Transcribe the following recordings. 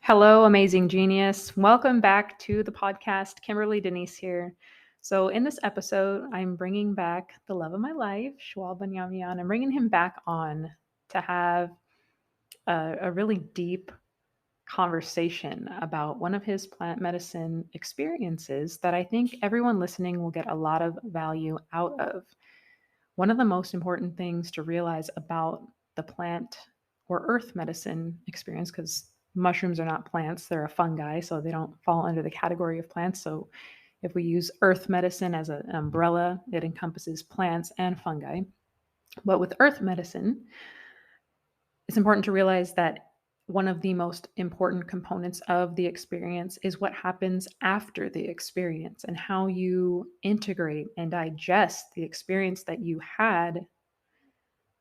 Hello, amazing genius. Welcome back to the podcast. Kimberly Denise here. So, in this episode, I'm bringing back the love of my life, Shawal. I'm bringing him back on to have a really deep conversation about one of his plant medicine experiences that I think everyone listening will get a lot of value out of. One of the most important things to realize about the plant or earth medicine experience, because mushrooms are not plants, they're a fungi, so they don't fall under the category of plants. So if we use earth medicine as an umbrella, it encompasses plants and fungi. But with earth medicine, it's important to realize that one of the most important components of the experience is what happens after the experience and how you integrate and digest the experience that you had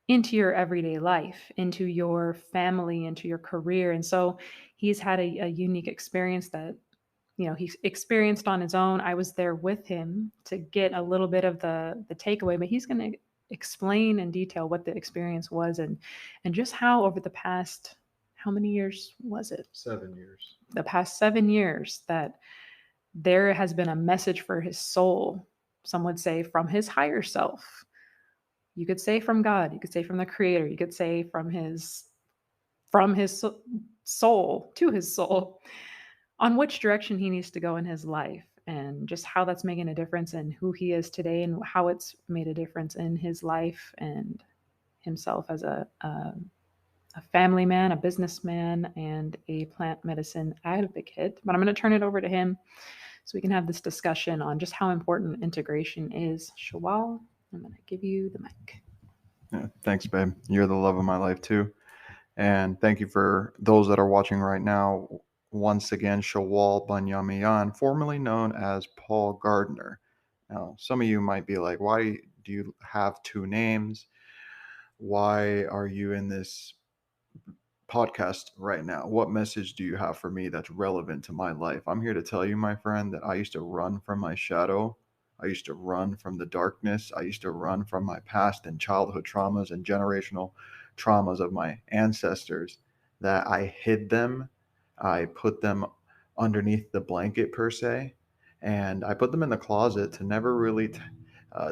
into your everyday life, into your family, into your career. And so he's had a unique experience that, he's experienced on his own. I was there with him to get a little bit of the takeaway, but he's going to explain in detail what the experience was and just how over the past, how many years was it? 7 years. The past 7 years that there has been a message for his soul. Some would say from his higher self. You could say from God, you could say from the creator, you could say from his soul to his soul on which direction he needs to go in his life and just how that's making a difference in who he is today and how it's made a difference in his life and himself as a family man, a businessman, and a plant medicine advocate. But I'm going to turn it over to him so we can have this discussion on just how important integration is. Shawal, I'm going to give you the mic. Yeah, thanks, babe. You're the love of my life, too. And thank you for those that are watching right now. Once again, Shawal Banyamiyan, formerly known as Paul Gardner. Now, some of you might be like, why do you have two names? Why are you in this podcast right now? What message do you have for me that's relevant to my life? I'm here to tell you, my friend, that I used to run from my shadow. I used to run from the darkness. I used to run from my past and childhood traumas and generational traumas of my ancestors, that I hid them. I put them underneath the blanket, per se, and I put them in the closet to never really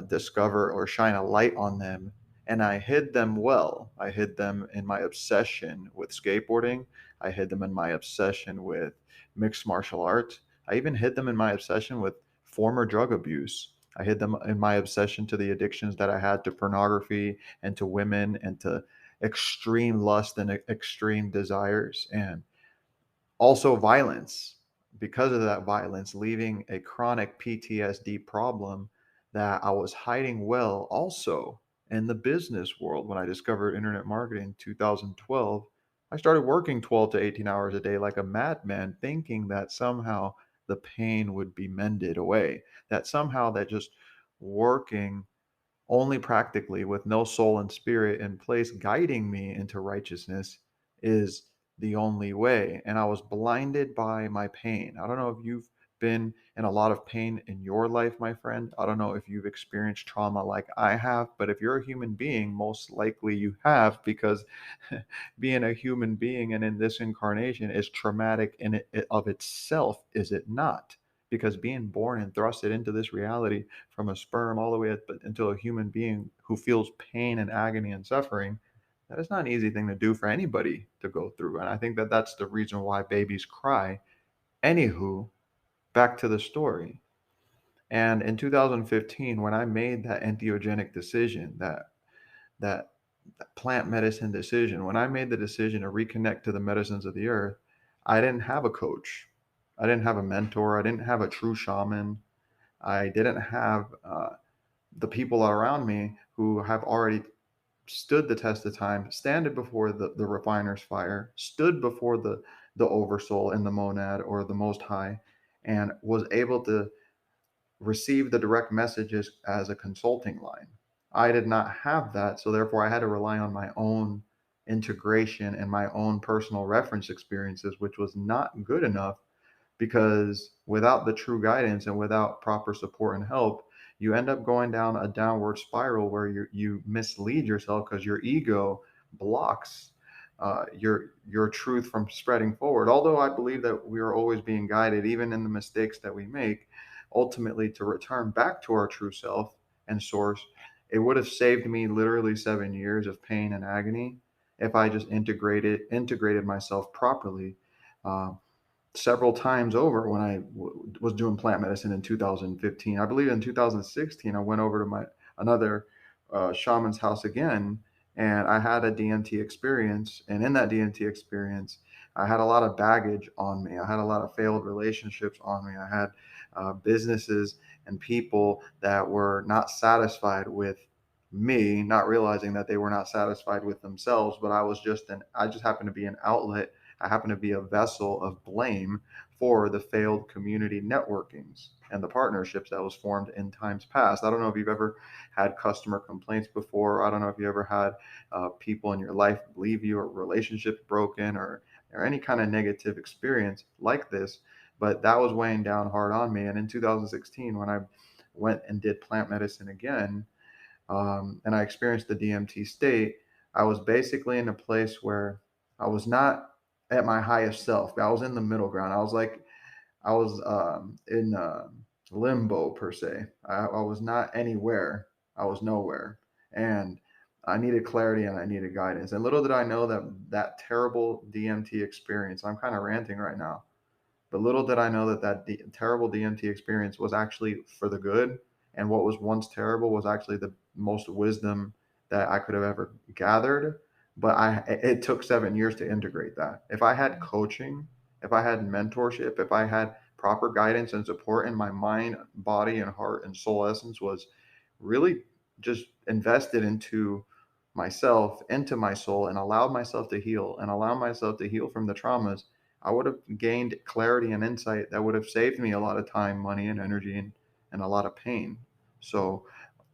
discover or shine a light on them. And I hid them well. I hid them in my obsession with skateboarding. I hid them in my obsession with mixed martial arts. I even hid them in my obsession with former drug abuse. I hid them in my obsession to the addictions that I had to pornography and to women and to extreme lust and extreme desires, and also violence. Because of that violence, leaving a chronic PTSD problem that I was hiding well also in the business world. When I discovered internet marketing in 2012, I started working 12 to 18 hours a day like a madman, thinking that somehow the pain would be mended away, that somehow that just working only practically with no soul and spirit in place guiding me into righteousness is the only way. And I was blinded by my pain. I don't know if you've been in a lot of pain in your life, my friend. I don't know if you've experienced trauma like I have, but if you're a human being, most likely you have, because being a human being and in this incarnation is traumatic in it of itself, is it not? Because being born and thrusted into this reality from a sperm all the way up into a human being who feels pain and agony and suffering, that is not an easy thing to do for anybody to go through. And I think that that's the reason why babies cry. Anywho, back to the story. And in 2015, when I made that entheogenic decision, that plant medicine decision, when I made the decision to reconnect to the medicines of the earth, I didn't have a coach. I didn't have a mentor. I didn't have a true shaman. I didn't have the people around me who have already stood the test of time, standed before the refiner's fire, stood before the oversoul and the monad or the most high, and was able to receive the direct messages as a consulting line. I did not have that, so therefore I had to rely on my own integration and my own personal reference experiences, which was not good enough, because without the true guidance and without proper support and help, you end up going down a downward spiral where you mislead yourself because your ego blocks your truth from spreading forward. Although I believe that we are always being guided, even in the mistakes that we make, ultimately to return back to our true self and source. It would have saved me literally 7 years of pain and agony if I just integrated myself properly. Uh, Several times over when I was doing plant medicine in 2015. I believe in 2016 I went over to my another shaman's house again, and I had a DMT experience. And in that DMT experience, I had a lot of baggage on me. I had a lot of failed relationships on me. I had businesses and people that were not satisfied with me, not realizing that they were not satisfied with themselves. But I just happened to be an outlet. I happen to be a vessel of blame for the failed community networkings and the partnerships that was formed in times past. I don't know if you've ever had customer complaints before. I don't know if you ever had people in your life leave you, or relationships broken, or any kind of negative experience like this. But that was weighing down hard on me. And in 2016, when I went and did plant medicine again, and I experienced the DMT state, I was basically in a place where I was not at my highest self. I was in the middle ground. I was in limbo per se. I was not anywhere. I was nowhere, and I needed clarity and I needed guidance. And little did I know that that terrible DMT experience. I'm kind of ranting right now, but little did I know that terrible DMT experience was actually for the good. And what was once terrible was actually the most wisdom that I could have ever gathered. But it took 7 years to integrate that. If I had coaching, if I had mentorship, if I had proper guidance and support, in my mind, body, and heart and soul essence was really just invested into myself, into my soul, and allowed myself to heal and allow myself to heal from the traumas, I would have gained clarity and insight that would have saved me a lot of time, money, and energy, and a lot of pain. So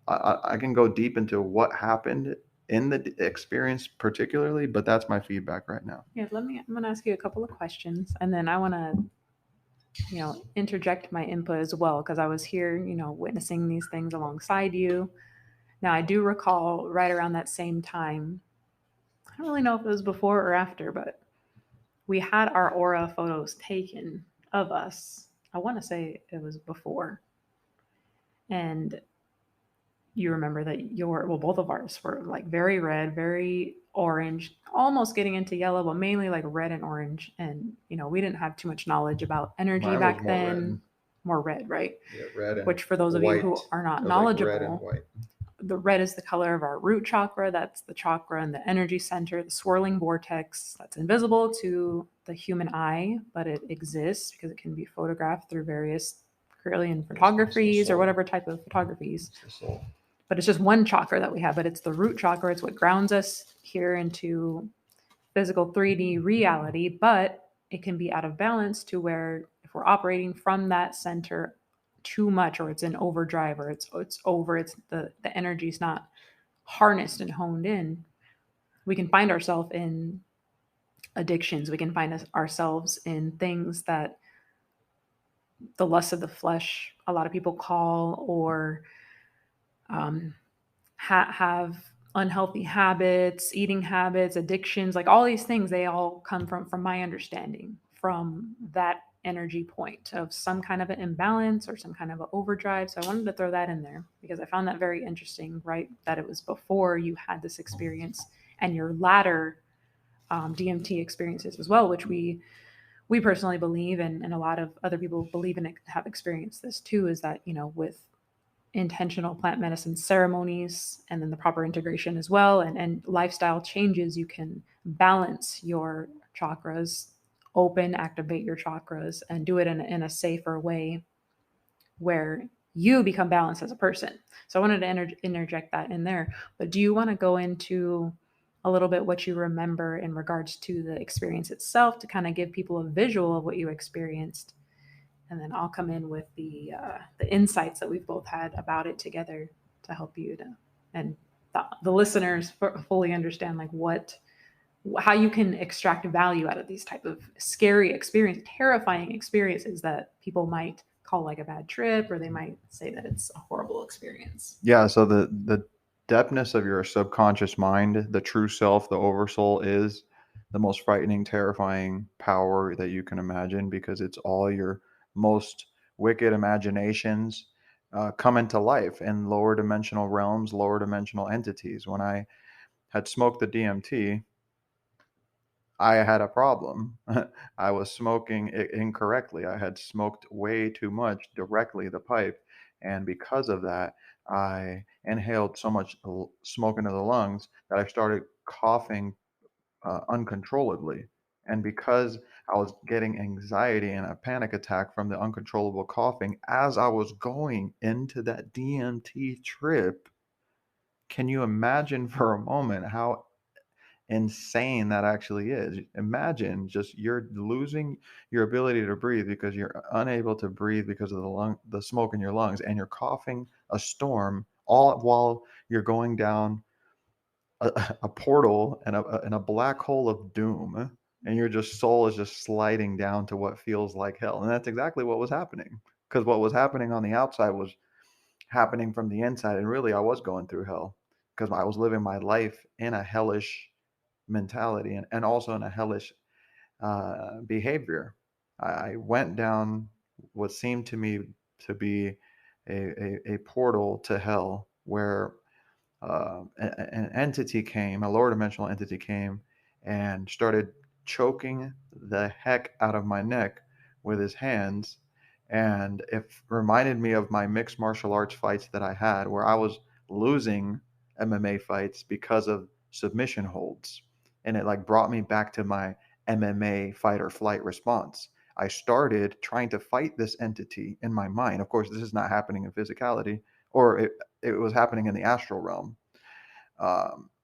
I can go deep into what happened in the experience particularly, but that's my feedback right now. Yeah, I'm going to ask you a couple of questions, and then I want to, interject my input as well, because I was here, witnessing these things alongside you. Now, I do recall right around that same time, I don't really know if it was before or after, but we had our aura photos taken of us. I want to say it was before. And you remember that both of ours were like very red, very orange, almost getting into yellow, but mainly like red and orange. And, we didn't have too much knowledge about energy Mine was back more then. red. More red, right? Yeah, red and Which, for those of you who white. are not It was like red and knowledgeable, white. the red is the color of our root chakra. That's the chakra and the energy center, the swirling vortex that's invisible to the human eye, but it exists because it can be photographed through various Kirlian photographies or whatever type of photographies. It's the soul. But it's just one chakra that we have, but it's the root chakra. It's what grounds us here into physical 3D reality, but it can be out of balance to where if we're operating from that center too much, or it's in overdrive, or it's the energy's not harnessed and honed in, we can find ourselves in addictions. We can find ourselves in things that the lust of the flesh, a lot of people call, or have unhealthy habits, eating habits, addictions, like all these things. They all come from my understanding, from that energy point of some kind of an imbalance or some kind of an overdrive. So I wanted to throw that in there because I found that very interesting, right? That it was before you had this experience and your latter DMT experiences as well, which we personally believe, and a lot of other people believe in it, have experienced this too, is that, with intentional plant medicine ceremonies and then the proper integration as well, and lifestyle changes, you can balance your chakras, activate your chakras, and do it in a safer way where you become balanced as a person. So I wanted to interject that in there. But do you want to go into a little bit what you remember in regards to the experience itself, to kind of give people a visual of what you experienced? And then I'll come in with the insights that we've both had about it together to help you and the listeners fully understand like how you can extract value out of these type of scary experience, terrifying experiences that people might call like a bad trip, or they might say that it's a horrible experience. Yeah, so the depthness of your subconscious mind, the true self, the oversoul, is the most frightening, terrifying power that you can imagine, because it's all your most wicked imaginations come into life in lower dimensional realms, lower dimensional entities. When I had smoked the DMT, I had a problem. I was smoking it incorrectly. I had smoked way too much directly the pipe. And because of that, I inhaled so much smoke into the lungs that I started coughing uncontrollably. And because I was getting anxiety and a panic attack from the uncontrollable coughing as I was going into that DMT trip, can you imagine for a moment how insane that actually is? Imagine just you're losing your ability to breathe because you're unable to breathe because of the smoke in your lungs, and you're coughing a storm all while you're going down a portal and a black hole of doom, and your just soul is just sliding down to what feels like hell. And that's exactly what was happening, because what was happening on the outside was happening from the inside, and really I was going through hell because I was living my life in a hellish mentality, and also in a hellish behavior. I went down what seemed to me to be a portal to hell, where an entity came, a lower dimensional entity came, and started choking the heck out of my neck with his hands. And it reminded me of my mixed martial arts fights that I had, where I was losing MMA fights because of submission holds. And it like brought me back to my MMA fight or flight response. I started trying to fight this entity in my mind. Of course, this is not happening in physicality, or it was happening in the astral realm.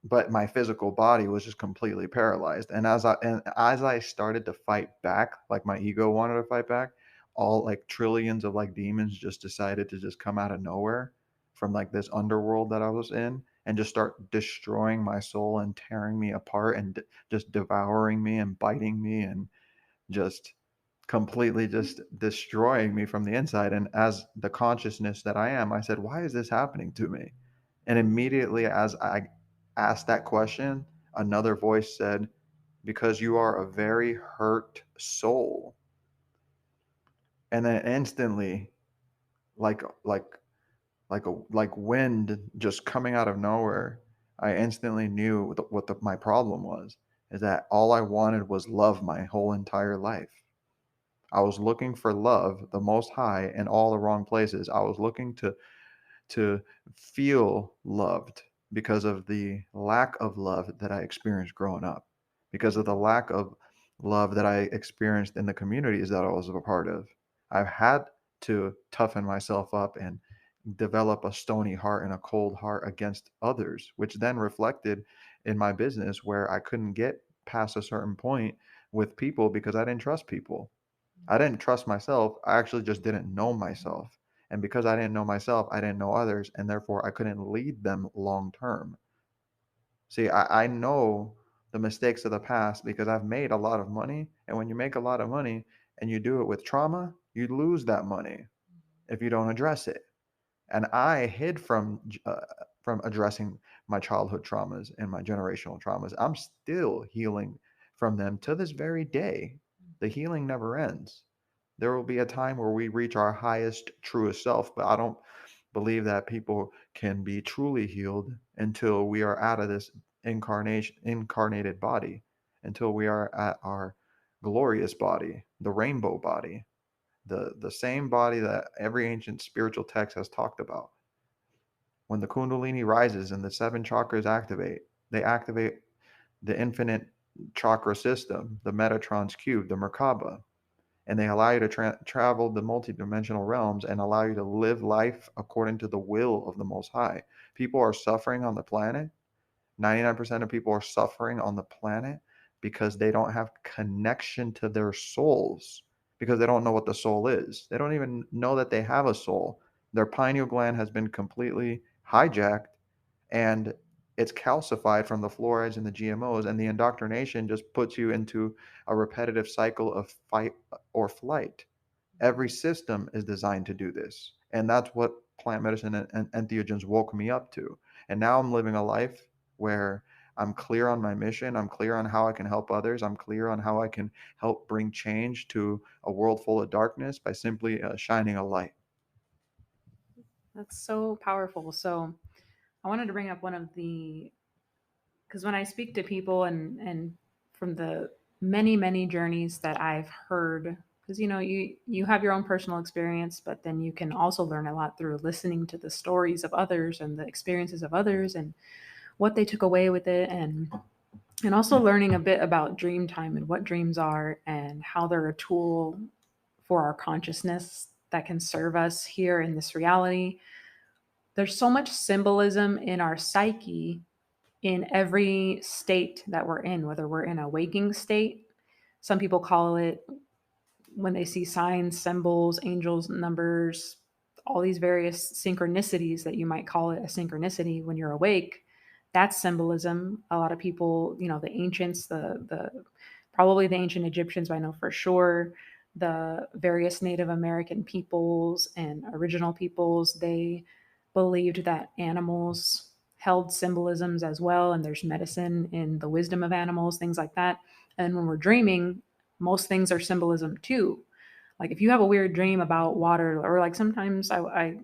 But my physical body was just completely paralyzed. And as I started to fight back, like my ego wanted to fight back, all like trillions of like demons just decided to just come out of nowhere from like this underworld that I was in, and just start destroying my soul and tearing me apart, and just devouring me and biting me, and just completely just destroying me from the inside. And as the consciousness that I am, I said, why is this happening to me? And immediately as I asked that question, another voice said, because you are a very hurt soul. And then instantly, like like like wind just coming out of nowhere, I instantly knew what my problem was, is that all I wanted was love my whole entire life. I was looking for love, the most high, in all the wrong places. I was looking to feel loved because of the lack of love that I experienced growing up, because of the lack of love that I experienced in the communities that I was a part of. I've had to toughen myself up and develop a stony heart and a cold heart against others, which then reflected in my business, where I couldn't get past a certain point with people because I didn't trust people. I didn't trust myself. I actually just didn't know myself. And because I didn't know myself, I didn't know others, and therefore I couldn't lead them long term. See, I know the mistakes of the past because I've made a lot of money. And when you make a lot of money and you do it with trauma, you lose that money if you don't address it. And I hid from addressing my childhood traumas and my generational traumas. I'm still healing from them to this very day. The healing never ends. There will be a time where we reach our highest, truest self, but I don't believe that people can be truly healed until we are out of this incarnated body, until we are at our glorious body, the rainbow body, the same body that every ancient spiritual text has talked about. When the kundalini rises and the seven chakras activate, they activate the infinite chakra system, the Metatron's cube, the Merkaba, and they allow you to travel the multidimensional realms and allow you to live life according to the will of the Most High. People are suffering on the planet. 99% of people are suffering on the planet because they don't have connection to their souls, because they don't know what the soul is. They don't even know that they have a soul. Their pineal gland has been completely hijacked, and it's calcified from the fluorides and the GMOs, and the indoctrination just puts you into a repetitive cycle of fight or flight. Every system is designed to do this, and that's what plant medicine and entheogens woke me up to. And now I'm living a life where I'm clear on my mission. I'm clear on how I can help others. I'm clear on how I can help bring change to a world full of darkness by simply shining a light. That's so powerful. So I wanted to bring up one of the, because when I speak to people and from the many journeys that I've heard, because you have your own personal experience, but then you can also learn a lot through listening to the stories of others and the experiences of others and what they took away with it, and also learning a bit about dream time and what dreams are and how they're a tool for our consciousness that can serve us here in this reality. There's so much symbolism in our psyche in every state that we're in, whether we're in a waking state. Some people call it, when they see signs, symbols, angels, numbers, all these various synchronicities, that you might call it a synchronicity when you're awake. That's symbolism. A lot of people, the ancients, the probably the ancient Egyptians, I know for sure, the various Native American peoples and original peoples, they believed that animals held symbolisms as well, and there's medicine in the wisdom of animals, things like that. And when we're dreaming, most things are symbolism too. Like if you have a weird dream about water, or like sometimes I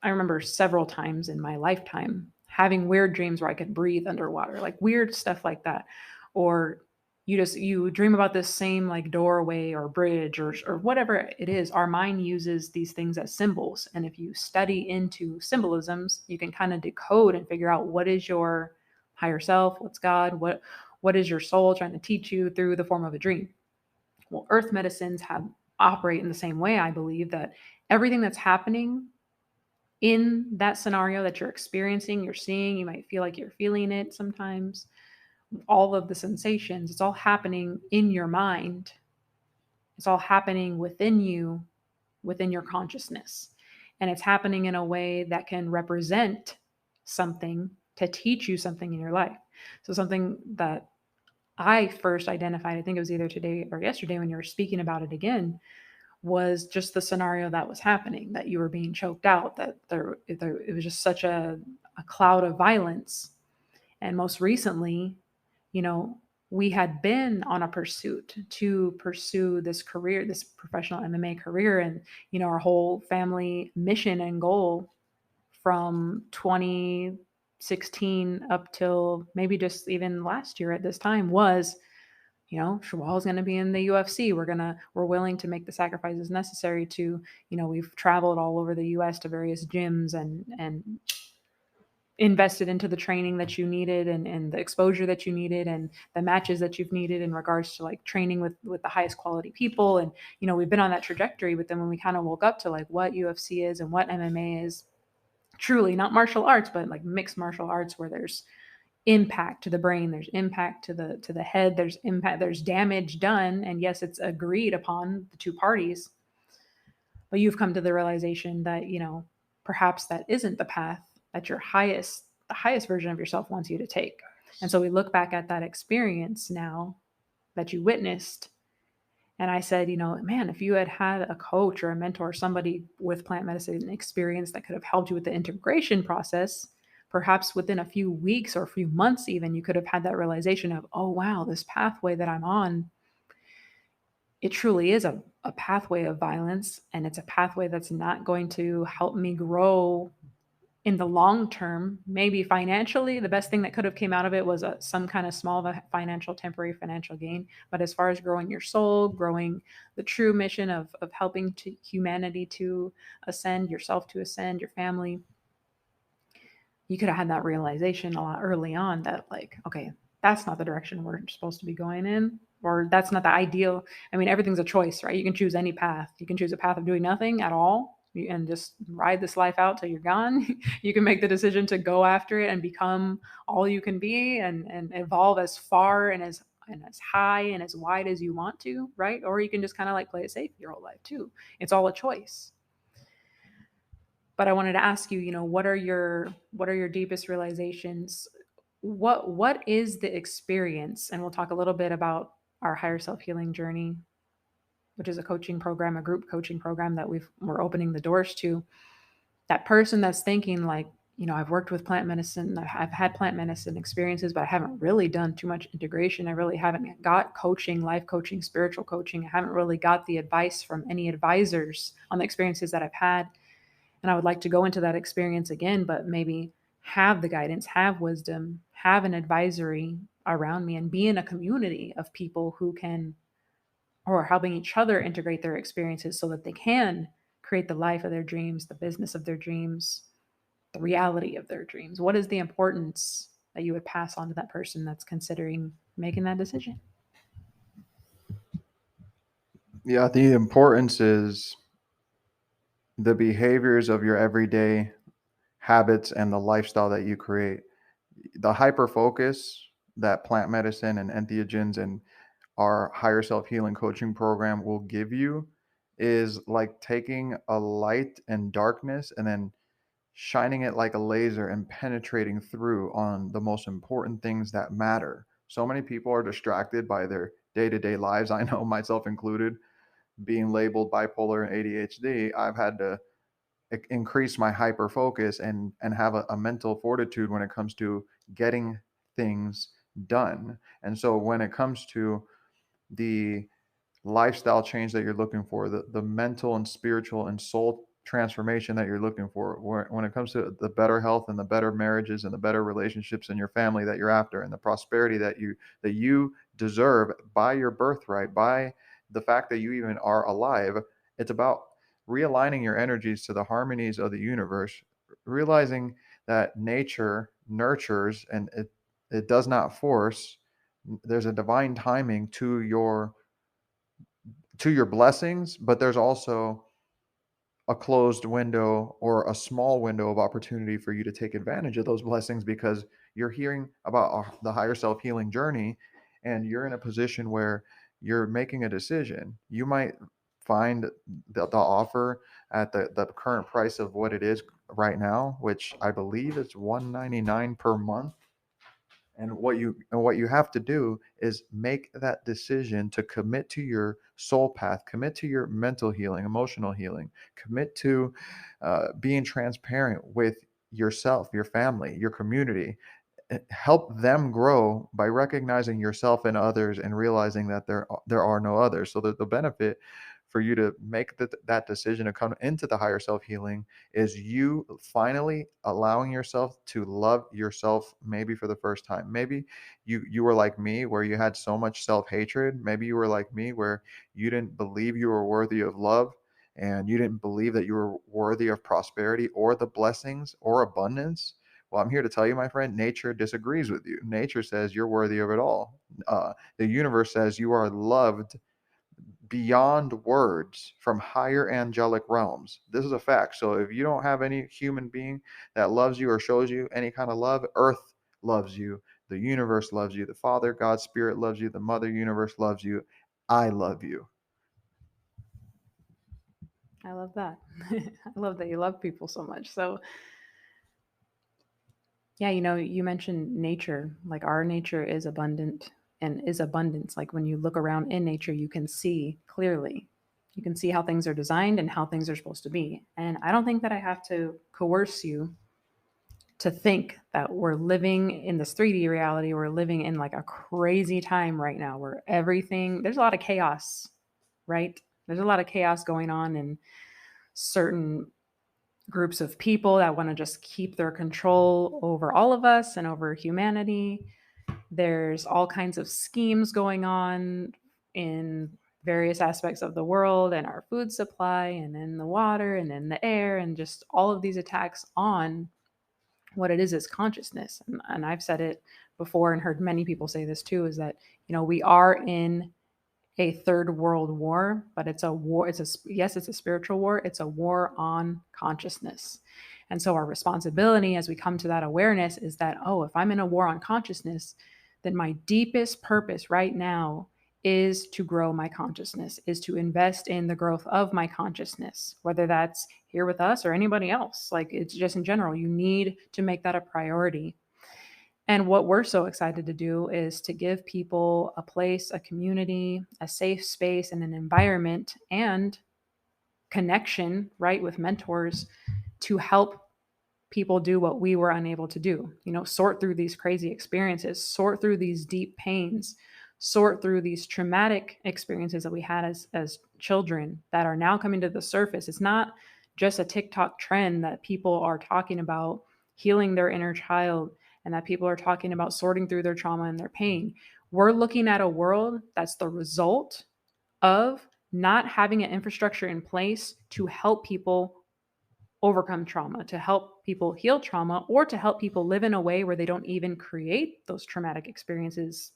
remember several times in my lifetime having weird dreams where I could breathe underwater, like weird stuff like that. Or you dream about this same like doorway or bridge or whatever it is. Our mind uses these things as symbols. And if you study into symbolisms, you can kind of decode and figure out what is your higher self, what's God, what is your soul trying to teach you through the form of a dream. Well, earth medicines have operate in the same way. I believe that everything that's happening in that scenario that you're experiencing, you're seeing, you might feel like you're feeling it sometimes, all of the sensations, it's all happening in your mind. It's all happening within you, within your consciousness. And it's happening in a way that can represent something to teach you something in your life. So, something that I first identified, I think it was either today or yesterday when you were speaking about it again, was just the scenario that was happening, that you were being choked out, that it was just such a cloud of violence. And most recently, you know, we had been on a pursuit to pursue this career, this professional MMA career. And, our whole family mission and goal from 2016 up till maybe just even last year at this time was, Shawal is going to be in the UFC. We're willing to make the sacrifices necessary to, we've traveled all over the US to various gyms and invested into the training that you needed and the exposure that you needed and the matches that you've needed in regards to like training with the highest quality people. And, we've been on that trajectory. But then when we kind of woke up to like what UFC is and what MMA is, truly not martial arts, but like mixed martial arts, where there's impact to the brain, there's impact to the head, there's impact, there's damage done, and yes, it's agreed upon the two parties. But you've come to the realization that, perhaps that isn't the path that the highest version of yourself wants you to take. And so we look back at that experience now that you witnessed, and I said, man, if you had had a coach or a mentor, somebody with plant medicine experience that could have helped you with the integration process, perhaps within a few weeks or a few months, even, you could have had that realization of, oh, wow, this pathway that I'm on, it truly is a pathway of violence. And it's a pathway that's not going to help me grow in the long term. Maybe financially, the best thing that could have came out of it was some kind of small temporary financial gain. But as far as growing your soul, growing the true mission of helping to humanity to ascend, yourself to ascend, your family, you could have had that realization a lot early on that, like, okay, that's not the direction we're supposed to be going in, or that's not the ideal. I mean, everything's a choice, right? You can choose any path. You can choose a path of doing nothing at all and just ride this life out till you're gone. You can make the decision to go after it and become all you can be and evolve as far and as high and as wide as you want to, right? Or you can just kind of like play it safe your whole life too. It's all a choice. But I wanted to ask you, what are your deepest realizations? What is the experience? And we'll talk a little bit about our Higher Cellf Healing Journey, which is a coaching program, a group coaching program that we're opening the doors to. That person that's thinking like, I've worked with plant medicine. I've had plant medicine experiences, but I haven't really done too much integration. I really haven't got coaching, life coaching, spiritual coaching. I haven't really got the advice from any advisors on the experiences that I've had. And I would like to go into that experience again, but maybe have the guidance, have wisdom, have an advisory around me, and be in a community of people who can, or are helping each other integrate their experiences so that they can create the life of their dreams, the business of their dreams, the reality of their dreams. What is the importance that you would pass on to that person that's considering making that decision? Yeah, the importance is the behaviors of your everyday habits and the lifestyle that you create. The hyper focus that plant medicine and entheogens and our higher self healing coaching program will give you is like taking a light and darkness and then shining it like a laser and penetrating through on the most important things that matter. So many people are distracted by their day to day lives. I know myself included, being labeled bipolar and ADHD. I've had to increase my hyper focus and have a mental fortitude when it comes to getting things done. And so when it comes to the lifestyle change that you're looking for, the mental and spiritual and soul transformation that you're looking for, when it comes to the better health and the better marriages and the better relationships in your family that you're after, and the prosperity that you deserve by your birthright, by the fact that you even are alive. It's about realigning your energies to the harmonies of the universe, realizing that nature nurtures and it does not force. There's a divine timing to your blessings, but there's also a closed window or a small window of opportunity for you to take advantage of those blessings because you're hearing about the higher self healing journey and you're in a position where you're making a decision. You might find the offer at the current price of what it is right now, which I believe is $199 per month. And what you have to do is make that decision to commit to your soul path, commit to your mental healing, emotional healing, commit to being transparent with yourself, your family, your community. Help them grow by recognizing yourself and others and realizing that there are no others. So that the benefit for you to make that decision to come into the higher self healing is you finally allowing yourself to love yourself, maybe for the first time. Maybe you were like me where you had so much self-hatred. Maybe you were like me where you didn't believe you were worthy of love, and you didn't believe that you were worthy of prosperity or the blessings or abundance. Well, I'm here to tell you, my friend, nature disagrees with you. Nature says you're worthy of it all. The universe says you are loved beyond words from higher angelic realms. This is a fact. So if you don't have any human being that loves you or shows you any kind of love, Earth loves you, the universe loves you, the Father, God, Spirit loves you, the Mother Universe loves you. I love you. I love that. I love that you love people so much. So, yeah, you mentioned nature. Like our nature is abundant and is abundance. Like when you look around in nature, you can see clearly. You can see how things are designed and how things are supposed to be. And I don't think that I have to coerce you to think that we're living in this 3D reality. We're living in like a crazy time right now where there's a lot of chaos, right? There's a lot of chaos going on in certain groups of people that want to just keep their control over all of us and over humanity. There's all kinds of schemes going on in various aspects of the world and our food supply and in the water and in the air, and just all of these attacks on what it is consciousness. And I've said it before and heard many people say this too, is that, we are in a third world war, but it's a war. Yes, it's a spiritual war. It's a war on consciousness. And so our responsibility as we come to that awareness is that, oh, if I'm in a war on consciousness, then my deepest purpose right now is to grow my consciousness, is to invest in the growth of my consciousness, whether that's here with us or anybody else. Like it's just in general, you need to make that a priority. And what we're so excited to do is to give people a place, a community, a safe space, and an environment and connection, right, with mentors to help people do what we were unable to do. Sort through these crazy experiences, sort through these deep pains, sort through these traumatic experiences that we had as children that are now coming to the surface. It's not just a TikTok trend that people are talking about healing their inner child, and that people are talking about sorting through their trauma and their pain. We're looking at a world that's the result of not having an infrastructure in place to help people overcome trauma, to help people heal trauma, or to help people live in a way where they don't even create those traumatic experiences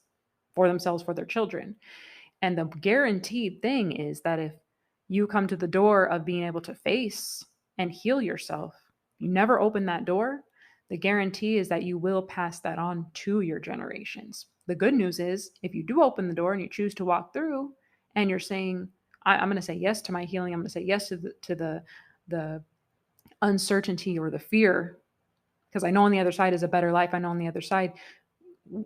for themselves, for their children. And the guaranteed thing is that if you come to the door of being able to face and heal yourself, you never open that door, the guarantee is that you will pass that on to your generations. The good news is, if you do open the door and you choose to walk through and you're saying, I'm going to say yes to my healing, I'm going to say yes to the uncertainty or the fear, because I know on the other side is a better life. I know on the other side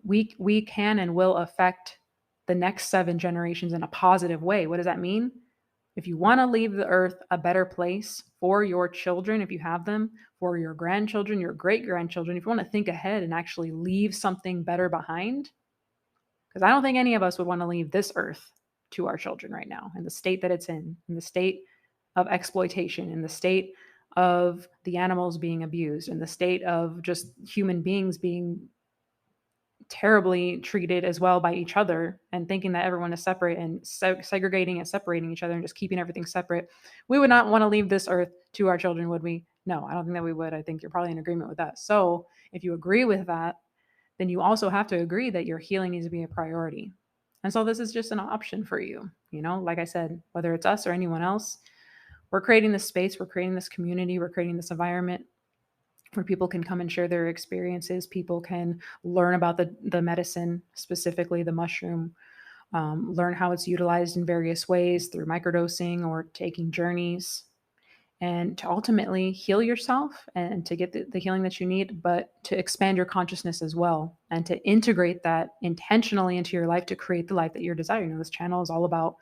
we can and will affect the next 7 generations in a positive way. What does that mean? If you want to leave the earth a better place for your children, if you have them, for your grandchildren, your great grandchildren, if you want to think ahead and actually leave something better behind, because I don't think any of us would want to leave this earth to our children right now in the state that it's in the state of exploitation, in the state of the animals being abused, in the state of just human beings being terribly treated as well by each other, and thinking that everyone is separate and segregating and separating each other and just keeping everything separate. We would not want to leave this earth to our children, would we? No, I don't think that we would. I think you're probably in agreement with that. So if you agree with that, then you also have to agree that your healing needs to be a priority. And so this is just an option for you. Like I said, whether it's us or anyone else, we're creating this space, we're creating this community, we're creating this environment where people can come and share their experiences. People can learn about the medicine, specifically the mushroom, learn how it's utilized in various ways through microdosing or taking journeys, and to ultimately heal yourself and to get the healing that you need, but to expand your consciousness as well and to integrate that intentionally into your life to create the life that you're desiring. This channel is all about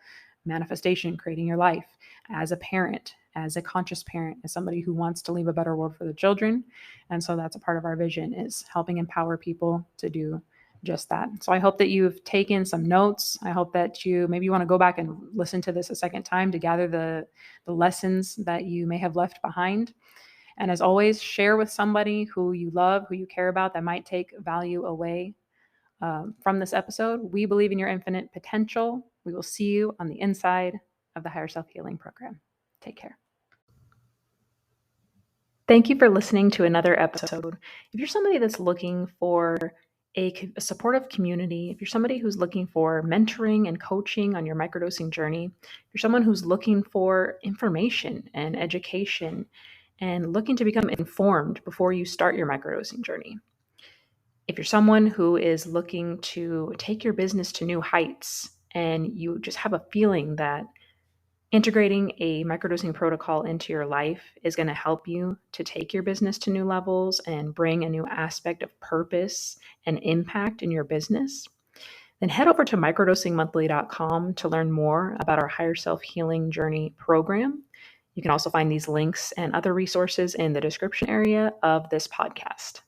manifestation, creating your life as a parent, as a conscious parent, as somebody who wants to leave a better world for the children. And so that's a part of our vision, is helping empower people to do just that. So I hope that you've taken some notes. I hope that maybe you want to go back and listen to this a second time to gather the lessons that you may have left behind. And as always, share with somebody who you love, who you care about, that might take value away from this episode. We believe in your infinite potential. We will see you on the inside of the Higher Cellf Healing Program. Take care. Thank you for listening to another episode. If you're somebody that's looking for a supportive community, if you're somebody who's looking for mentoring and coaching on your microdosing journey, if you're someone who's looking for information and education and looking to become informed before you start your microdosing journey, if you're someone who is looking to take your business to new heights and you just have a feeling that integrating a microdosing protocol into your life is going to help you to take your business to new levels and bring a new aspect of purpose and impact in your business, then head over to microdosingmonthly.com to learn more about our Higher Cellf Healing Journey program. You can also find these links and other resources in the description area of this podcast.